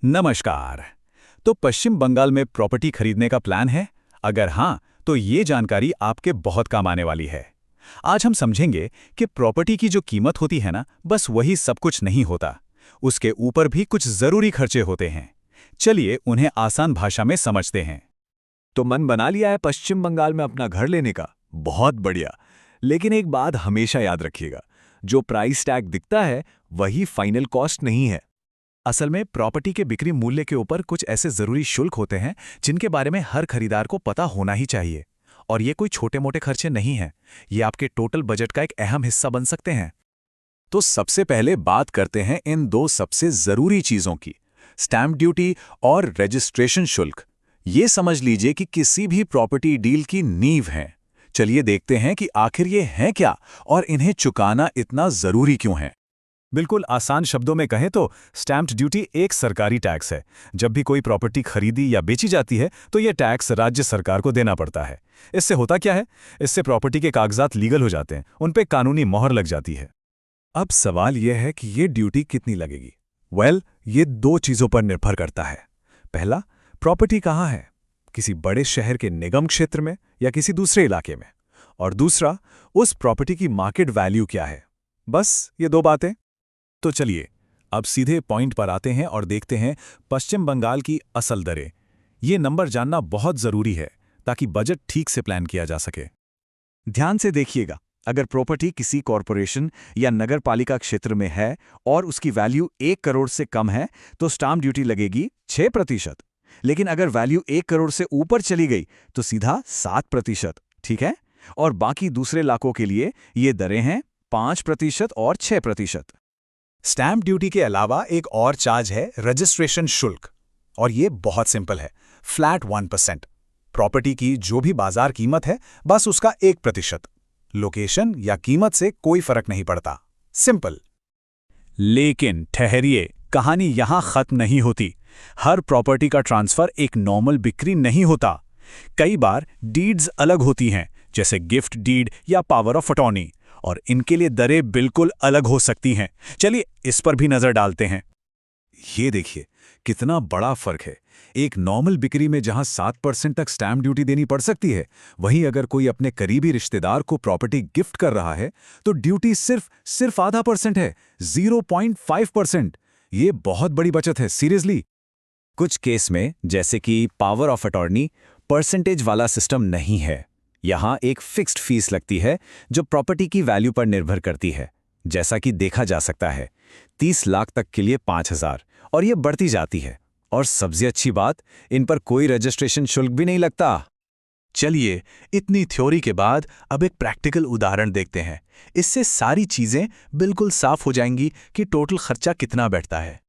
नमस्कार। तो पश्चिम बंगाल में प्रॉपर्टी खरीदने का प्लान है? अगर हाँ, तो ये जानकारी आपके बहुत काम आने वाली है। आज हम समझेंगे कि प्रॉपर्टी की जो कीमत होती है ना, बस वही सब कुछ नहीं होता। उसके ऊपर भी कुछ जरूरी खर्चे होते हैं। चलिए उन्हें आसान भाषा में समझते हैं। तो मन बना लिया है पश्चिम बंगाल में अपना घर लेने का? बहुत बढ़िया। लेकिन एक बात हमेशा याद रखिएगा, जो प्राइस टैग दिखता है वही फाइनल कॉस्ट नहीं है। असल में प्रॉपर्टी के बिक्री मूल्य के ऊपर कुछ ऐसे जरूरी शुल्क होते हैं जिनके बारे में हर खरीदार को पता होना ही चाहिए। और ये कोई छोटे मोटे खर्चे नहीं हैं, ये आपके टोटल बजट का एक अहम हिस्सा बन सकते हैं। तो सबसे पहले बात करते हैं इन दो सबसे जरूरी चीजों की, स्टैंप ड्यूटी और रजिस्ट्रेशन शुल्क। ये समझ लीजिए कि किसी भी प्रॉपर्टी डील की नींव हैं। चलिए देखते हैं कि आखिर ये हैं क्या और इन्हें चुकाना इतना जरूरी क्यों है। बिल्कुल आसान शब्दों में कहें तो स्टैम्प ड्यूटी एक सरकारी टैक्स है। जब भी कोई प्रॉपर्टी खरीदी या बेची जाती है तो ये टैक्स राज्य सरकार को देना पड़ता है। इससे होता क्या है? इससे प्रॉपर्टी के कागजात लीगल हो जाते हैं, उन पे कानूनी मोहर लग जाती है। अब सवाल यह है कि ये ड्यूटी कितनी लगेगी? ये दो चीज़ों पर निर्भर करता है। पहला, प्रॉपर्टी कहाँ है, किसी बड़े शहर के निगम क्षेत्र में या किसी दूसरे इलाके में। और दूसरा, उस प्रॉपर्टी की मार्केट वैल्यू क्या है। बस ये दो बातें। तो चलिए अब सीधे पॉइंट पर आते हैं और देखते हैं पश्चिम बंगाल की असल दरें। ये नंबर जानना बहुत जरूरी है ताकि बजट ठीक से प्लान किया जा सके। ध्यान से देखिएगा, अगर प्रॉपर्टी किसी कॉरपोरेशन या नगर पालिका क्षेत्र में है और उसकी वैल्यू 1 करोड़ से कम है तो स्टाम्प ड्यूटी लगेगी 6%। लेकिन अगर वैल्यू 1 करोड़ से ऊपर चली गई तो सीधा 7%। ठीक है? और बाकी दूसरे इलाकों के लिए ये दरें हैं 5% और 6%। स्टैम्प ड्यूटी के अलावा एक और चार्ज है रजिस्ट्रेशन शुल्क, और ये बहुत सिंपल है, फ्लैट 1%। प्रॉपर्टी की जो भी बाजार कीमत है बस उसका 1%। लोकेशन या कीमत से कोई फर्क नहीं पड़ता। सिंपल। लेकिन ठहरिए, कहानी यहां खत्म नहीं होती। हर प्रॉपर्टी का ट्रांसफर एक नॉर्मल बिक्री नहीं होता। कई बार डीड्स अलग होती हैं, जैसे गिफ्ट डीड या पावर ऑफ अटॉर्नी, और इनके लिए दरें बिल्कुल अलग हो सकती हैं। चलिए इस पर भी नजर डालते हैं। ये देखिए कितना बड़ा फर्क है। एक नॉर्मल बिक्री में जहां 7% तक स्टैम्प ड्यूटी देनी पड़ सकती है, वहीं अगर कोई अपने करीबी रिश्तेदार को प्रॉपर्टी गिफ्ट कर रहा है तो ड्यूटी सिर्फ आधा % है, 0.5%। ये बहुत बड़ी बचत है, सीरियसली। कुछ केस में, जैसे कि पावर ऑफ अटॉर्नी, परसेंटेज वाला सिस्टम नहीं है। यहां एक फिक्स्ड फीस लगती है जो प्रॉपर्टी की वैल्यू पर निर्भर करती है। जैसा कि देखा जा सकता है, 30 लाख तक के लिए 5,000, और ये बढ़ती जाती है। और सबसे अच्छी बात, इन पर कोई रजिस्ट्रेशन शुल्क भी नहीं लगता। चलिए इतनी थ्योरी के बाद अब एक प्रैक्टिकल उदाहरण देखते हैं। इससे सारी चीजें बिल्कुल साफ हो जाएंगी कि टोटल खर्चा कितना बैठता है।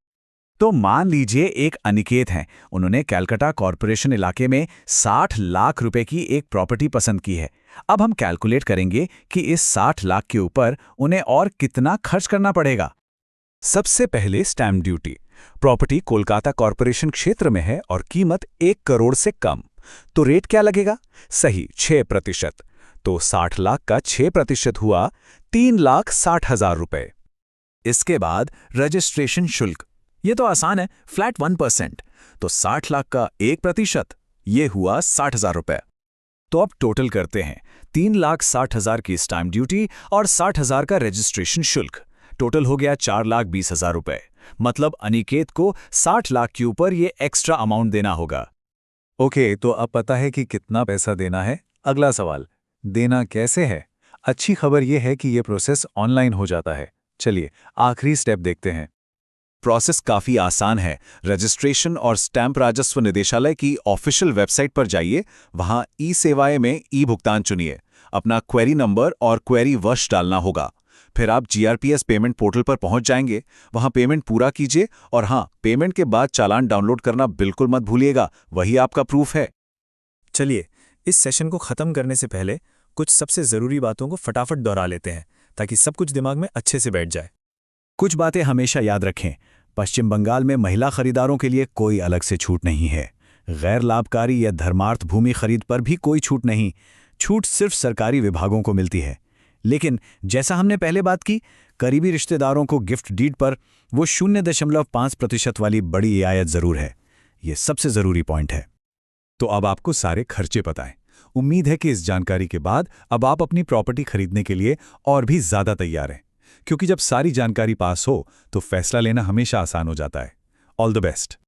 तो मान लीजिए एक अनिकेत हैं, उन्होंने कैलकाटा कॉरपोरेशन इलाके में 60 लाख रुपए की एक प्रॉपर्टी पसंद की है। अब हम कैलकुलेट करेंगे कि इस 60 लाख के ऊपर उन्हें और कितना खर्च करना पड़ेगा। सबसे पहले stamp duty. Property Kolkata corporation क्षेत्र में है और कीमत 1 करोड़ से कम। तो रेट क्या लगेगा? सही, 6%। तो 60 लाख का 6% हुआ 3,60,000 रुपए। इसके बाद रजिस्ट्रेशन शुल्क। ये तो आसान है, फ्लैट 1%। तो 60 लाख का 1%, ये हुआ 60,000 रुपए। तो अब टोटल करते हैं, 3,60,000 की स्टैम्प ड्यूटी और 60,000 का रजिस्ट्रेशन शुल्क। टोटल हो गया 4,20,000 रुपए। मतलब अनिकेत को 60 लाख के ऊपर ये एक्स्ट्रा अमाउंट देना होगा। ओके, तो अब पता है कि कितना पैसा देना है। अगला सवाल, देना कैसे है? अच्छी खबर यह है कि यह प्रोसेस ऑनलाइन हो जाता है। चलिए आखिरी स्टेप देखते हैं। प्रोसेस काफ़ी आसान है। रजिस्ट्रेशन और स्टैंप राजस्व निदेशालय की ऑफिशियल वेबसाइट पर जाइए, वहां ई सेवाएं में ई भुगतान चुनिए। अपना क्वेरी नंबर और क्वेरी वर्ष डालना होगा। फिर आप जीआरपीएस पेमेंट पोर्टल पर पहुंच जाएंगे, वहां पेमेंट पूरा कीजिए, और हां, पेमेंट के बाद चालान डाउनलोड करना बिल्कुल मत भूलिएगा, वही आपका प्रूफ है। चलिए इस सेशन को खत्म करने से पहले कुछ सबसे जरूरी बातों को फटाफट दोहरा लेते हैं ताकि सब कुछ दिमाग में अच्छे से बैठ जाए। कुछ बातें हमेशा याद रखें। पश्चिम बंगाल में महिला खरीदारों के लिए कोई अलग से छूट नहीं है। गैर लाभकारी या धर्मार्थ भूमि खरीद पर भी कोई छूट नहीं। छूट सिर्फ सरकारी विभागों को मिलती है। लेकिन जैसा हमने पहले बात की, करीबी रिश्तेदारों को गिफ्ट डीड पर वो 0.5% वाली बड़ी रियायत जरूर है। ये सबसे जरूरी पॉइंट है। तो अब आपको सारे खर्चे पता हैं। उम्मीद है कि इस जानकारी के बाद अब आप अपनी प्रॉपर्टी खरीदने के लिए और भी ज्यादा तैयार हैं, क्योंकि जब सारी जानकारी पास हो तो फैसला लेना हमेशा आसान हो जाता है। All the best.